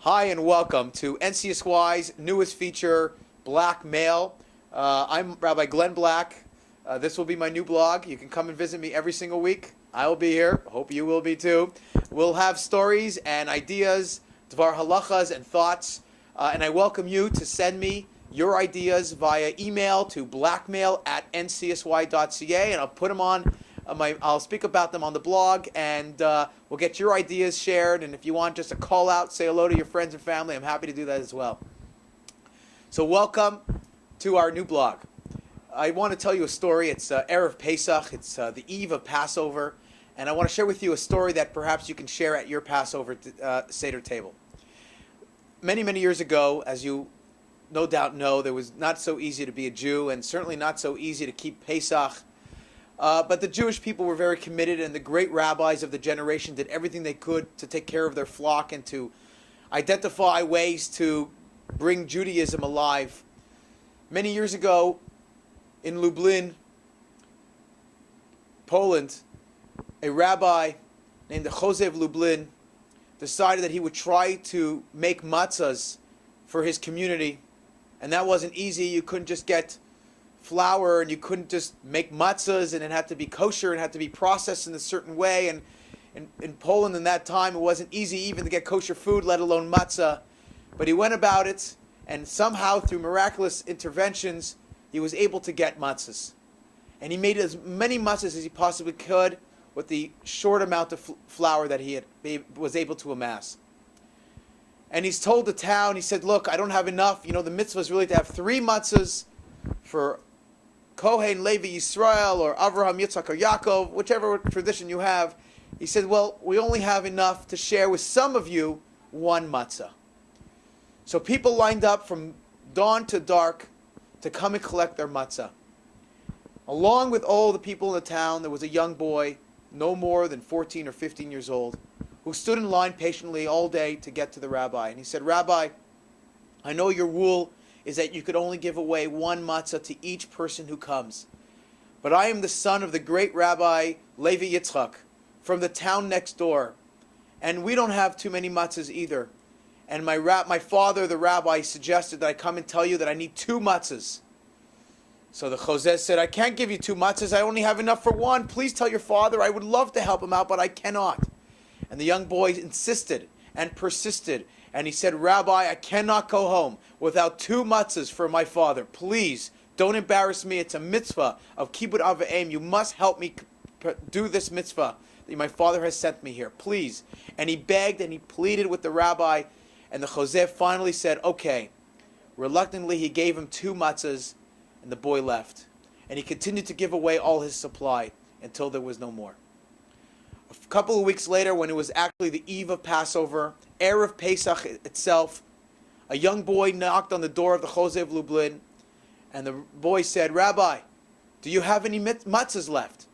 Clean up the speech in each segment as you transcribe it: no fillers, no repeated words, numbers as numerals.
Hi and welcome to NCSY's newest feature, Blackmail. I'm Rabbi Glenn Black. This will be my new blog. You can come and visit me every single week. I will be here. Hope you will be too. We'll have stories and ideas, dvar halachas and thoughts. And I welcome you to send me your ideas via email to blackmail@ncsy.ca, and I'll put them on I'll speak about them on the blog, and we'll get your ideas shared. And if you want just a call out, say hello to your friends and family, I'm happy to do that as well. So welcome to our new blog. I want to tell you a story. It's Erev Pesach. It's the eve of Passover. And I want to share with you a story that perhaps you can share at your Passover Seder table. Many, many years ago, as you no doubt know, there was not so easy to be a Jew, and certainly not so easy to keep Pesach. But the Jewish people were very committed, and the great rabbis of the generation did everything they could to take care of their flock and to identify ways to bring Judaism alive. Many years ago, in Lublin, Poland, a rabbi named the Jose of Lublin decided that he would try to make matzahs for his community, and that wasn't easy. You couldn't just get flour, and you couldn't just make matzahs, and it had to be kosher and had to be processed in a certain way. And in Poland in that time, it wasn't easy even to get kosher food, let alone matzah. But he went about it, and somehow through miraculous interventions, he was able to get matzahs. And he made as many matzahs as he possibly could with the short amount of flour that he was able to amass. And he's told the town, he said, look, I don't have enough. You know, the mitzvah is really to have 3 matzahs for Kohen, Levi, Yisrael, or Avraham, Yitzhak, or Yaakov, whichever tradition you have. He said, well, we only have enough to share with some of you 1 matzah. So people lined up from dawn to dark to come and collect their matzah. Along with all the people in the town, there was a young boy, no more than 14 or 15 years old, who stood in line patiently all day to get to the rabbi. And he said, Rabbi, I know your rule is that you could only give away 1 matzah to each person who comes. But I am the son of the great Rabbi Levi Yitzchak from the town next door, and we don't have too many matzahs either. And my father, the rabbi, suggested that I come and tell you that I need 2 matzahs. So the Jose said, I can't give you 2 matzahs. I only have enough for 1. Please tell your father. I would love to help him out, but I cannot. And the young boy insisted and persisted. And he said, Rabbi, I cannot go home without 2 matzahs for my father. Please, don't embarrass me. It's a mitzvah of kibbud av v'em. You must help me do this mitzvah that my father has sent me here. Please. And he begged and he pleaded with the rabbi. And the Jose finally said, okay. Reluctantly, he gave him 2 matzahs, and the boy left. And he continued to give away all his supply until there was no more. A couple of weeks later, when it was actually the eve of Passover, Erev Pesach itself, a young boy knocked on the door of the Jose of Lublin, and the boy said, Rabbi, do you have any matzahs left?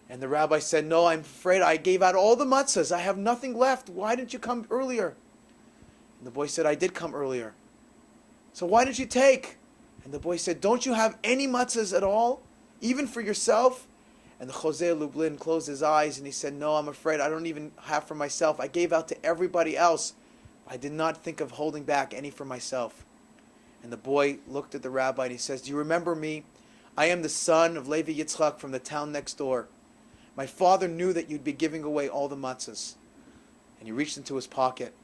And the rabbi said, no, I'm afraid I gave out all the matzahs. I have nothing left. Why didn't you come earlier? And the boy said, I did come earlier. So why didn't you take? And the boy said, don't you have any matzahs at all, even for yourself? And the Jose of Lublin closed his eyes and he said, no, I'm afraid I don't even have for myself. I gave out to everybody else. I did not think of holding back any for myself. And the boy looked at the rabbi and he says, do you remember me? I am the son of Levi Yitzchak from the town next door. My father knew that you'd be giving away all the matzahs. And he reached into his pocket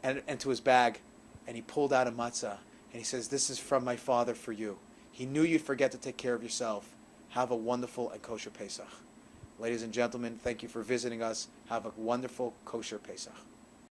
and to his bag and he pulled out a matzah. And he says, this is from my father for you. He knew you'd forget to take care of yourself. Have a wonderful and kosher Pesach. Ladies and gentlemen, thank you for visiting us. Have a wonderful kosher Pesach.